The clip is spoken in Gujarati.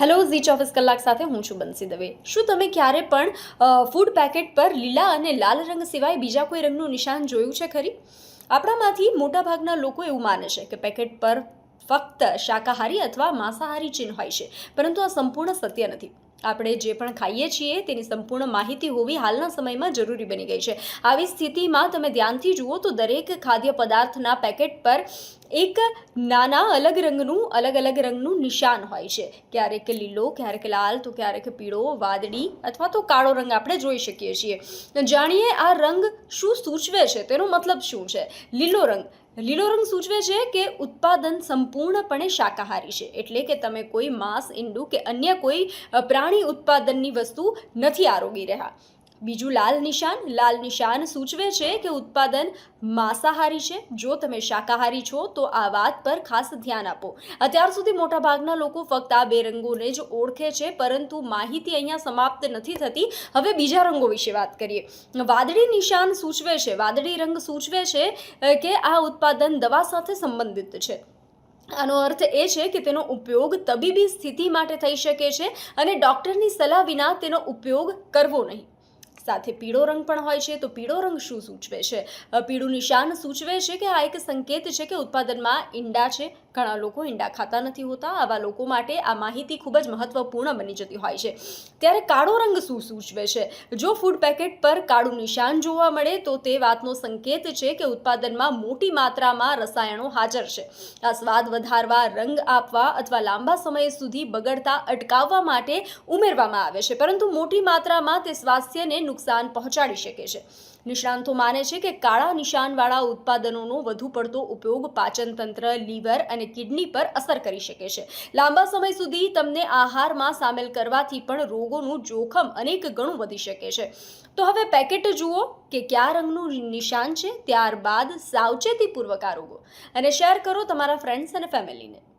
હેલો ઝી 24 કલાક સાથે હું છું બંસી દવે। શું તમે ક્યારે પણ ફૂડ પેકેટ પર લીલા અને લાલ રંગ સિવાય બીજા કોઈ રંગનું નિશાન જોયું છે ખરી? આપણામાંથી મોટાભાગના લોકો એવું માને છે કે પેકેટ પર ફક્ત શાકાહારી અથવા માંસાહારી ચિહ્ન હોય છે, પરંતુ આ સંપૂર્ણ સત્ય નથી। આપણે જે પણ ખાઈએ છીએ તેની સંપૂર્ણ માહિતી હોવી હાલના સમયમાં જરૂરી બની ગઈ છે। આવી સ્થિતિમાં તમે ધ્યાનથી જુઓ તો દરેક ખાદ્ય પદાર્થના પેકેટ પર એક નાના અલગ રંગનું નિશાન હોય છે। ક્યારેક લીલો, ક્યારેક લાલ, તો ક્યારેક પીળો, વાદળી અથવા તો કાળો રંગ આપણે જોઈ શકીએ છીએ। જાણીએ આ રંગ શું સૂચવે છે, તેનો મતલબ શું છે। લીલો રંગ સૂચવે છે કે ઉત્પાદન સંપૂર્ણપણે શાકાહારી છે, એટલે કે તમે કોઈ માંસ, ઈંડું કે અન્ય કોઈ પ્રાણી ઉત્પાદનની વસ્તુ નથી આરોગી રહ્યા। બીજું લાલ નિશાન સૂચવે છે કે ઉત્પાદન માંસાહારી છે। જો તમે શાકાહારી છો તો આ વાત પર ખાસ ધ્યાન આપો। અત્યાર સુધી મોટાભાગના લોકો ફક્ત આ બે રંગોને જ ઓળખે છે, પરંતુ માહિતી અહીંયા સમાપ્ત નથી થતી। હવે બીજા રંગો વિશે વાત કરીએ। વાદળી રંગ સૂચવે છે કે આ ઉત્પાદન દવા સાથે સંબંધિત છે। આનો અર્થ એ છે કે તેનો ઉપયોગ તબીબી સ્થિતિ માટે થઈ શકે છે અને ડૉક્ટરની સલાહ વિના તેનો ઉપયોગ કરવો નહીં। સાથે પીળો રંગ પણ હોય છે, તો પીળો રંગ શું સૂચવે છે? પીળું નિશાન સૂચવે છે કે આ એક સંકેત છે કે ઉત્પાદનમાં ઈંડા છે। ઘણા લોકો ઈંડા ખાતા નથી હોતા, આવા લોકો માટે આ માહિતી ખૂબ જ મહત્વપૂર્ણ બની જતી હોય છે। ત્યારે કાળો રંગ શું સૂચવે છે? જો ફૂડ પેકેટ પર કાળું નિશાન જોવા મળે તો તે વાતનો સંકેત છે કે ઉત્પાદનમાં મોટી માત્રામાં રસાયણો હાજર છે। આ સ્વાદ વધારવા, રંગ આપવા અથવા લાંબા સમય સુધી બગડતા અટકાવવા માટે ઉમેરવામાં આવે છે, પરંતુ મોટી માત્રામાં તે સ્વાસ્થ્યને નુકસાન પહોંચાડી શકે છે। નિષ્ણાંતો માને છે કે કાળા નિશાનવાળા ઉત્પાદનોનો વધુ પડતો ઉપયોગ પાચન તંત્ર, લીવર અને કિડની પર અસર કરી શકે છે। લાંબા સમય સુધી તમને આહારમાં સામેલ કરવાથી પણ રોગોનું જોખમ અનેક ગણું વધી શકે છે। તો હવે પેકેટ જુઓ કે કયા રંગનું નિશાન છે, ત્યારબાદ સાવચેતીપૂર્વક આરોગો અને શેર કરો તમારા ફ્રેન્ડ્સ અને ફેમિલીને।